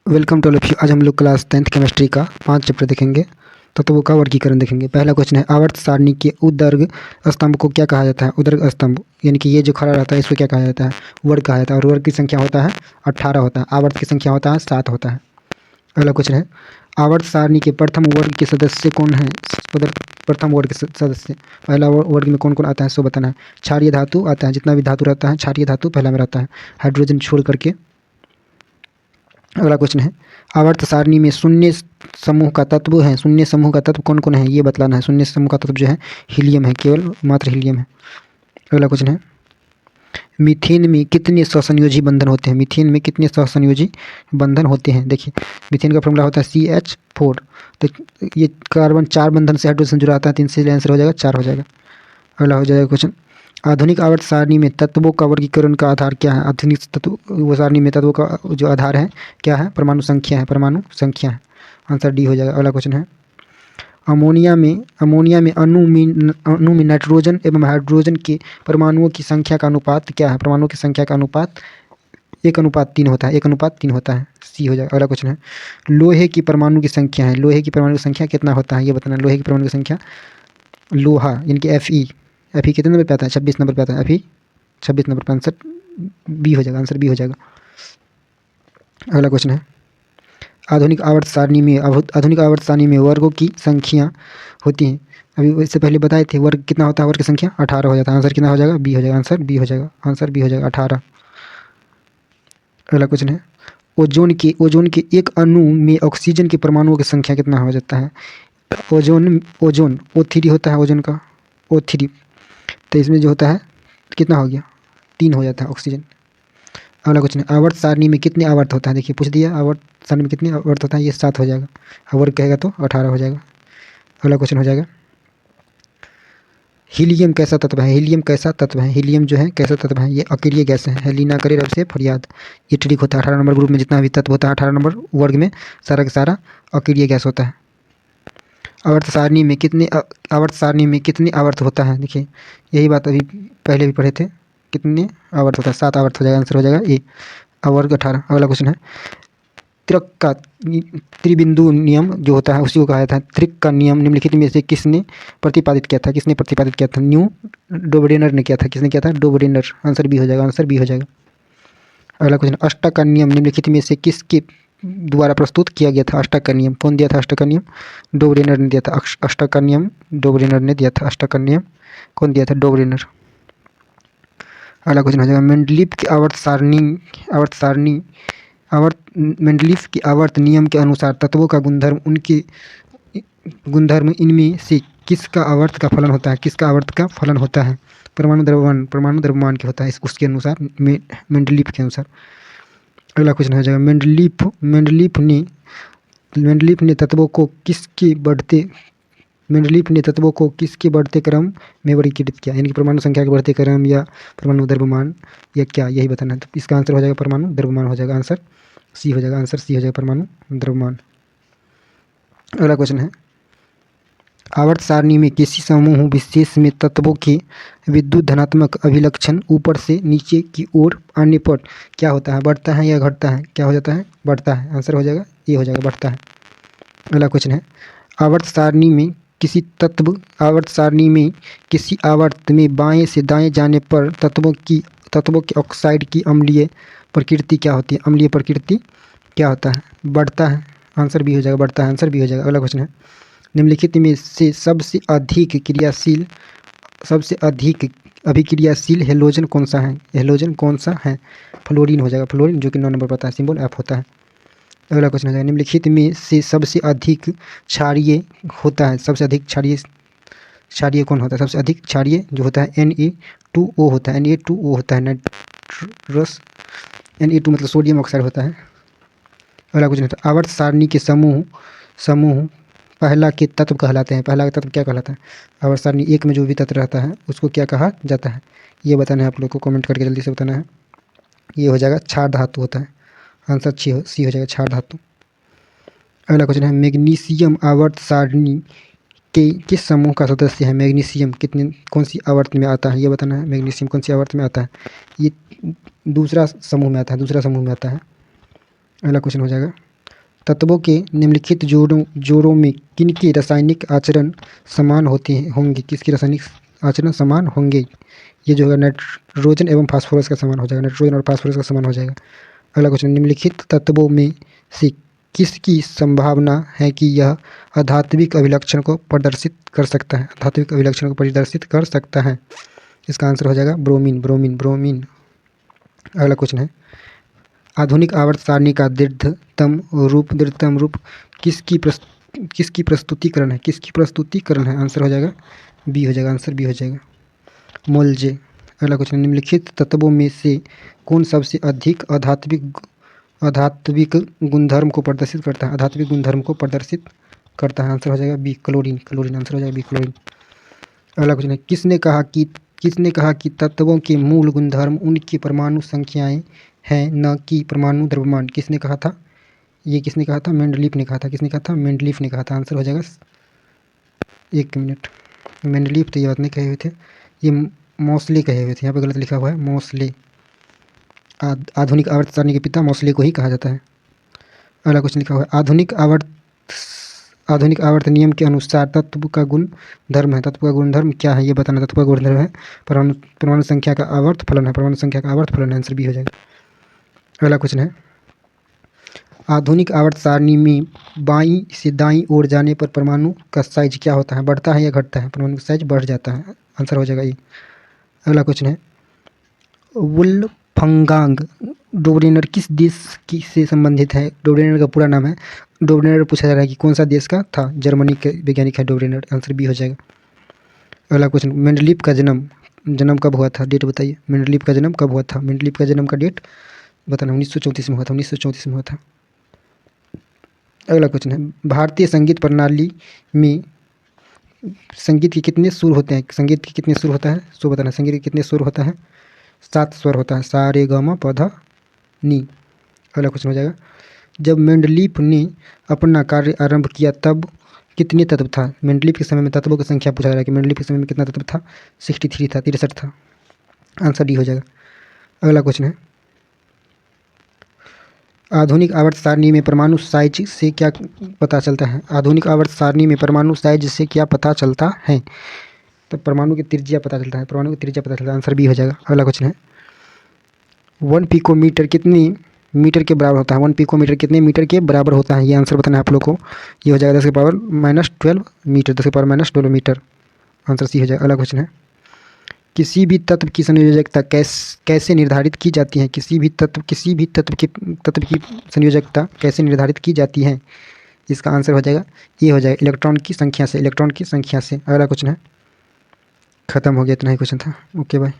Welcome to all of you. आज हम लोग क्लास 10th केमिस्ट्री का 5 चैप्टर देखेंगे। तत्वों का वर्गीकरण देखेंगे। पहला क्वेश्चन है, आवर्त सारणी के उदर्ग स्तंभ को क्या कहा जाता है? उदर्ग स्तंभ यानी कि ये जो खड़ा रहता है इसको क्या कहा जाता है? वर्ग कहा जाता है। और वर्ग की संख्या होता है 18 होता है। आवर्त की संख्या होता है 7 होता है। अगला क्वेश्चन है, आवर्त सारणी के प्रथम वर्ग के सदस्य कौन है? प्रथम वर्ग के सदस्य, पहला वर्ग में कौन कौन आता है सो बताना है। क्षारीय धातु आता है, जितना भी धातु रहता है क्षारीय धातु पहला में रहता है, हाइड्रोजन छोड़ करके। अगला क्वेश्चन है, आवर्त सारणी में शून्य समूह का तत्व है। शून्य समूह का तत्व कौन कौन है ये बतलाना है। शून्य समूह का तत्व जो है हीलियम है, केवल मात्र हीलियम है। अगला क्वेश्चन है, मीथेन में कितने सहसंयोजी बंधन होते हैं? मीथेन में कितने सहसंयोजी बंधन होते हैं? देखिए, मीथेन का फॉर्मूला होता है CH4। तो ये कार्बन 4 बंधन से हाइड्रोजन जुड़ा आता है, 3 से आंसर हो जाएगा 4 हो जाएगा। अगला हो जाएगा क्वेश्चन, आधुनिक आवर्त सारणी में तत्वों का वर्गीकरण का आधार क्या है? आधुनिक तत्व वो सारणी में तत्वों का जो आधार है क्या है? परमाणु संख्या है, परमाणु संख्या है। आंसर डी हो जाएगा। अगला क्वेश्चन है, अमोनिया में अणु में नाइट्रोजन एवं हाइड्रोजन के परमाणुओं की संख्या का अनुपात क्या है? परमाणुओं की संख्या का अनुपात 1:3 होता है, 1:3 होता है। सी हो जाएगा। अगला क्वेश्चन है, लोहे की परमाणु की संख्या है। लोहे की परमाणु की संख्या कितना होता है ये बताना। लोहे की परमाणु की संख्या, लोहा यानी कि Fe कितने नंबर पे आता है? 26 नंबर पे आता है। Fe 26 नंबर पर। आंसर बी हो जाएगा। आंसर बी हो जाएगा। अगला क्वेश्चन है, आधुनिक आवर्त सारणी में वर्गों की संख्या होती है। अभी इससे पहले बताए थे वर्ग कितना होता है? वर्ग की संख्या 18 हो जाता है। आंसर कितना हो जाएगा? बी हो जाएगा। आंसर बी हो जाएगा। आंसर बी हो जाएगा 18। अगला क्वेश्चन है, ओजोन के एक अणु में ऑक्सीजन के परमाणुओं की संख्या कितना हो जाता है? ओजोन O3 होता है, ओजोन का O3। तो इसमें जो होता है कितना हो गया? 3 हो जाता है ऑक्सीजन। अगला क्वेश्चन है, आवर्त सारणी में कितने आवर्त होता है? देखिए पूछ दिया, आवर्त सारणी में कितने आवर्त होता है? ये 7 हो जाएगा। वर्ग कहेगा तो 18 हो जाएगा। अगला क्वेश्चन हो जाएगा, हीलियम कैसा तत्व है? हीलियम कैसा तत्व है? हीलियम जो है कैसा तत्व है? ये अकेलिय गैस है। हेली ना करे रब से फरियाद। ये ट्रिक होता है 18 नंबर ग्रुप में जितना भी तत्व होता है 18 नंबर वर्ग में सारा का सारा अकेलिय गैस होता है। आवर्त सारणी में कितने आवर्त होता है? देखिए यही बात अभी पहले भी पढ़े थे। कितने आवर्त होता है? 7 आवर्त हो जाएगा। आंसर हो जाएगा ए, वर्ग 18। अगला क्वेश्चन है, त्रिक का त्रिबिंदु नियम जो होता है उसी को कहा जाता है त्रिक का नियम निम्नलिखित में से किसने प्रतिपादित किया था? किसने प्रतिपादित किया था? न्यू डोबरेनर ने किया था। किसने किया था? डोबरेनर। आंसर बी हो जाएगा। आंसर बी हो जाएगा। अगला क्वेश्चन, अष्टक का नियम निम्नलिखित में से किसके द्वारा प्रस्तुत किया गया था? अष्टक का नियम कौन दिया था? अष्टक का नियम डोबरेनर ने दिया था। अष्टक का नियम डोबरेनर ने दिया था। अष्टक का नियम कौन दिया था? डोबरेनर। अगला क्वेश्चन हो जाएगा, मेंडलीफ की आवर्त नियम के अनुसार तत्वों का गुणधर्म इनमें से किसका आवर्त का फलन होता है? किसका आवर्त का फलन होता है? परमाणु द्रव्यमान के होता है उसके अनुसार, मेंडलीफ के अनुसार। अगला क्वेश्चन हो जाएगा, मेंडलीफ ने तत्वों को किसके बढ़ते क्रम में वर्गीकृत किया? यानी कि परमाणु संख्या के बढ़ते क्रम या परमाणु द्रव्यमान या क्या, यही बताना है। तो इसका आंसर हो जाएगा परमाणु द्रव्यमान हो जाएगा। आंसर सी हो जाएगा। आंसर सी हो जाएगा, परमाणु द्रव्यमान। अगला क्वेश्चन है, आवर्त सारणी में किसी समूह विशेष में तत्वों के विद्युत धनात्मक अभिलक्षण ऊपर से नीचे की ओर आने पर क्या होता है? बढ़ता है या घटता है? क्या हो जाता है? बढ़ता है। आंसर हो जाएगा ये हो जाएगा, बढ़ता है। अगला क्वेश्चन है, आवर्त सारणी में किसी आवर्त में बाएं से दाएं जाने पर तत्वों के ऑक्साइड की अम्लीय प्रकृति क्या होती है? अम्लीय प्रकृति क्या होता है? बढ़ता है। आंसर बी हो जाएगा, बढ़ता है। आंसर बी हो जाएगा। अगला क्वेश्चन है, निम्नलिखित में से सबसे अधिक अभिक्रियाशील हेलोजन कौन सा है? हेलोजन कौन सा है? फ्लोरीन हो जाएगा। फ्लोरीन जो कि 9 नंबर पर आता है, सिंबल एफ होता है। अगला क्वेश्चन हो जाएगा, निम्नलिखित में से सबसे अधिक क्षारीय होता है। सबसे अधिक क्षारीय कौन होता है? सबसे अधिक क्षारीय जो होता है Na2O होता है। Na2O होता है नाइट्रस। Na2 मतलब सोडियम ऑक्साइड होता है। अगला क्वेश्चन होता है, आवर्त सारणी के समूह पहला के तत्व कहलाते हैं। पहला का तत्व क्या कहलाता है? आवर्त सारणी 1 में जो भी तत्व रहता है उसको क्या कहा जाता है? ये बताना है आप लोग को, कमेंट करके जल्दी से बताना है। ये हो जाएगा क्षार धातु होता है। आंसर सी हो जाएगा, क्षार धातु। अगला क्वेश्चन है, मैग्नीशियम आवर्त सारणी के किस समूह का सदस्य है? मैग्नीशियम कौन सी आवर्त में आता है ये बताना है। मैग्नीशियम कौन सी आवर्त में आता है? ये दूसरा समूह में आता है। अगला क्वेश्चन हो जाएगा, तत्वों के निम्नलिखित जोड़ों में किनके रासायनिक आचरण समान होंगे? किसके रासायनिक आचरण समान होंगे? ये जो है नाइट्रोजन एवं फास्फोरस का समान हो जाएगा, नाइट्रोजन और फास्फोरस का समान हो जाएगा। अगला क्वेश्चन, निम्नलिखित तत्वों में से किसकी संभावना है कि यह अधात्विक अभिलक्षण को प्रदर्शित कर सकता है? अधात्विक अभिलक्षण को प्रदर्शित कर सकता है। इसका आंसर हो जाएगा ब्रोमीन, ब्रोमीन, ब्रोमीन। अगला क्वेश्चन है, आधुनिक आवर्त सारणी का दृढ़तम रूप किसकी प्रस्तुतिकरण है? किसकी प्रस्तुतिकरण है? आंसर हो जाएगा बी हो जाएगा, आंसर बी हो जाएगा, मोल्जे। अगला क्वेश्चन, निम्नलिखित तत्वों में से कौन सबसे अधिक आधात्विक गुणधर्म को प्रदर्शित करता है? आधात्विक गुणधर्म को प्रदर्शित करता है। आंसर हो जाएगा बी, क्लोरीन, क्लोरीन। आंसर हो जाएगा बी, क्लोरीन। अगला क्वेश्चन है, किसने कहा कि तत्वों के मूल गुणधर्म उनकी परमाणु संख्याएं हैं, न कि परमाणु द्रव्यमान? किसने कहा था? ये किसने कहा था? मेंडलीफ ने कहा था। किसने कहा था? मेंडलीफ ने कहा था। आंसर हो जाएगा, एक मिनट, मेंडलीफ तो ये बात नहीं कहे हुए थे, ये मोस्ले कहे हुए थे। यहाँ पे गलत लिखा हुआ है, मोस्ले। आधुनिक आवर्त सारणी के पिता मोस्ले को ही कहा जाता है। अगला क्वेश्चन लिखा हुआ है, आधुनिक आवर्त नियम के अनुसार तत्व का गुण धर्म है। तत्व का गुणधर्म क्या है ये बताना। तत्व का गुणधर्म है परमाणु संख्या का आवर्त फलन है। परमाणु संख्या का आवर्त फलन है। आंसर बी हो जाएगा। अगला क्वेश्चन है, आधुनिक आवर्त सारणी में बाईं से दाईं ओर जाने पर परमाणु का साइज क्या होता है? बढ़ता है या घटता है? परमाणु का साइज बढ़ जाता है। आंसर हो जाएगा ये। अगला क्वेश्चन है, वुल्फगांग डोबरेनर किस देश से संबंधित है? डोबरेनर का पूरा नाम है, डोबरेनर पूछा जा रहा है कि कौन सा देश का था? जर्मनी के वैज्ञानिक है डोबरेनर। आंसर बी हो जाएगा। अगला क्वेश्चन, मेंडलीफ का जन्म कब हुआ था? डेट बताइए। मेंडलीफ का जन्म कब हुआ था? मेंडलीफ का जन्म का डेट बताना। 1934 में हुआ था। 1934 में हुआ था। अगला क्वेश्चन है, भारतीय संगीत प्रणाली में संगीत के कितने सुर होते हैं? संगीत के कितने सुर होता है? सो बताना। संगीत के कितने सुर होता है? 7 स्वर होता है, सा रे ग म प ध नी। अगला क्वेश्चन हो जाएगा, जब मेंडलीफ ने अपना कार्य आरंभ किया तब कितने तत्व था? मेंडलीफ के समय में तत्वों की संख्या पूछा जा रहा है कि मेंडलीफ के समय में कितना तत्व था? 63 था, 63 था। आंसर डी हो जाएगा। अगला क्वेश्चन है, आधुनिक आवर्त सारणी में परमाणु साइज से क्या पता चलता है? आधुनिक आवर्त सारणी में परमाणु साइज से क्या पता चलता है? तो परमाणु की त्रिज्या पता चलता है। परमाणु की त्रिज्या पता चलता है। आंसर बी हो जाएगा। अगला क्वेश्चन है, 1 पिकोमीटर कितने मीटर के बराबर होता है? 1 पिकोमीटर कितने मीटर के बराबर होता है? ये आंसर बताना है आप लोग को। ये हो जाएगा 10⁻12 मीटर, 10⁻12 मीटर। आंसर सी हो जाएगा। अगला क्वेश्चन है, किसी भी तत्व की संयोजकता कैसे निर्धारित की जाती है? किसी भी तत्व की संयोजकता कैसे निर्धारित की जाती है? इसका आंसर हो जाएगा, ये हो जाएगा इलेक्ट्रॉन की संख्या से। इलेक्ट्रॉन की संख्या से। अगला क्वेश्चन है, खत्म हो गया, इतना ही क्वेश्चन था। Okay bye.